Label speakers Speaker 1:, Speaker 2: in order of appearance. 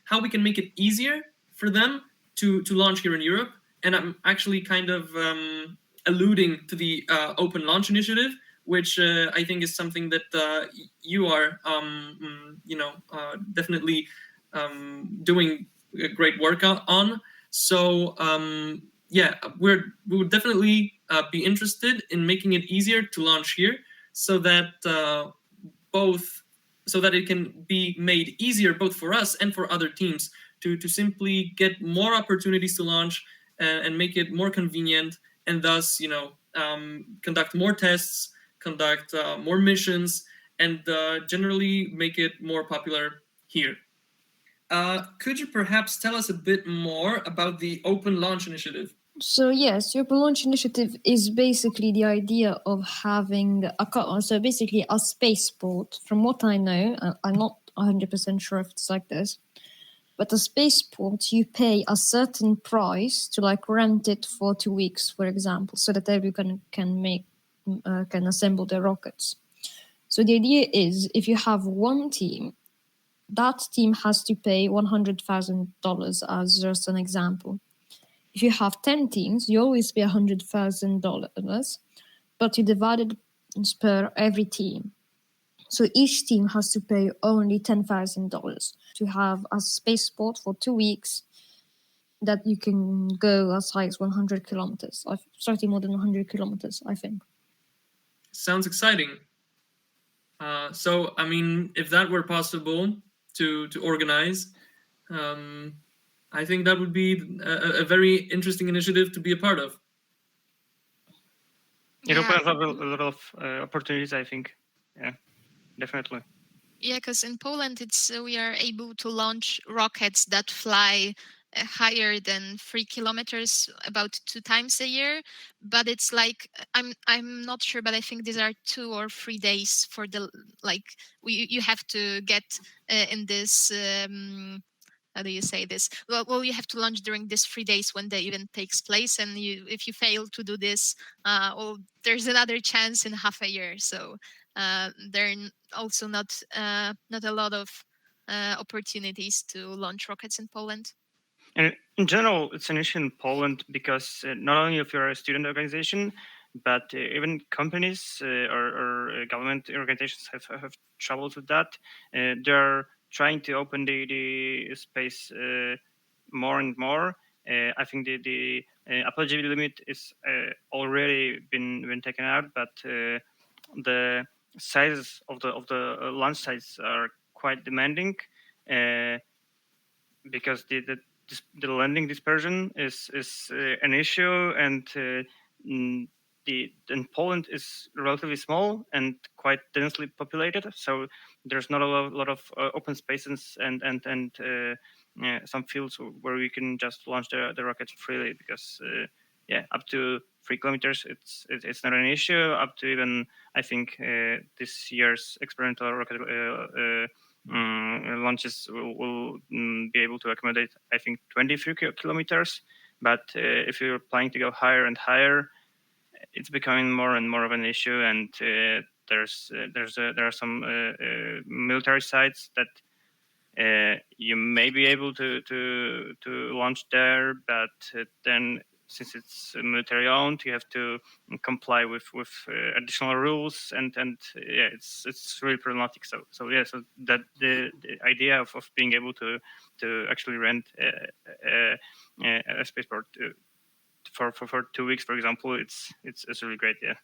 Speaker 1: how we can make it easier for them to launch here in Europe. And I'm actually kind of alluding to the Open Launch Initiative, which I think is something that you are, definitely doing great work on. So we would definitely be interested in making it easier to launch here, so that it can be made easier both for us and for other teams to simply get more opportunities to launch and make it more convenient, and thus conduct more tests, conduct more missions, and generally make it more popular here. Could you perhaps tell us a bit more about the Open Launch Initiative?
Speaker 2: So yes, the Open Launch Initiative is basically the idea of having basically a spaceport. From what I know, I'm not 100% sure if it's like this, but a spaceport, you pay a certain price to rent it for 2 weeks, for example, so that everyone can assemble their rockets. So the idea is, if you have one team, that team has to pay $100,000 as just an example. If you have 10 teams, you always pay $100,000, but you divide it per every team. So each team has to pay only $10,000 to have a spaceport for 2 weeks that you can go as high as 100 kilometers, slightly more than 100 kilometers, I think.
Speaker 1: Sounds exciting. So, I mean, if that were possible to organize, I think that would be a very interesting initiative to be a part of.
Speaker 3: It opens up a lot of opportunities, I think. Yeah, definitely.
Speaker 4: Yeah, because in Poland, we are able to launch rockets that fly higher than 3 kilometers about 2 times a year. But it's I'm not sure, but I think these are 2 or 3 days for you have to get in this. How do you say this? Well, you have to launch during these 3 days when the event takes place, and if you fail to do this, there's another chance in half a year. So there are also not a lot of opportunities to launch rockets in Poland.
Speaker 3: And in general, it's an issue in Poland because not only if you're a student organization, but even companies or government organizations have troubles with that. They're trying to open the space more and more. I think the apology limit is already been taken out, but the sizes of the launch sites are quite demanding because the landing dispersion is an issue, and Poland is relatively small and quite densely populated, so there's not a lot of open spaces and some fields where we can just launch the rockets freely, because up to 3 kilometers it's not an issue. Up to even, I think, this year's experimental rocket launches will be able to accommodate, I think, 23 kilometers. But if you're planning to go higher and higher, it's becoming more and more of an issue. And there are some military sites that you may be able to launch there, but then since it's military owned, you have to comply with additional rules, and it's really problematic. So that the idea of being able to actually rent a spaceport for 2 weeks, for example, it's really great. Yeah.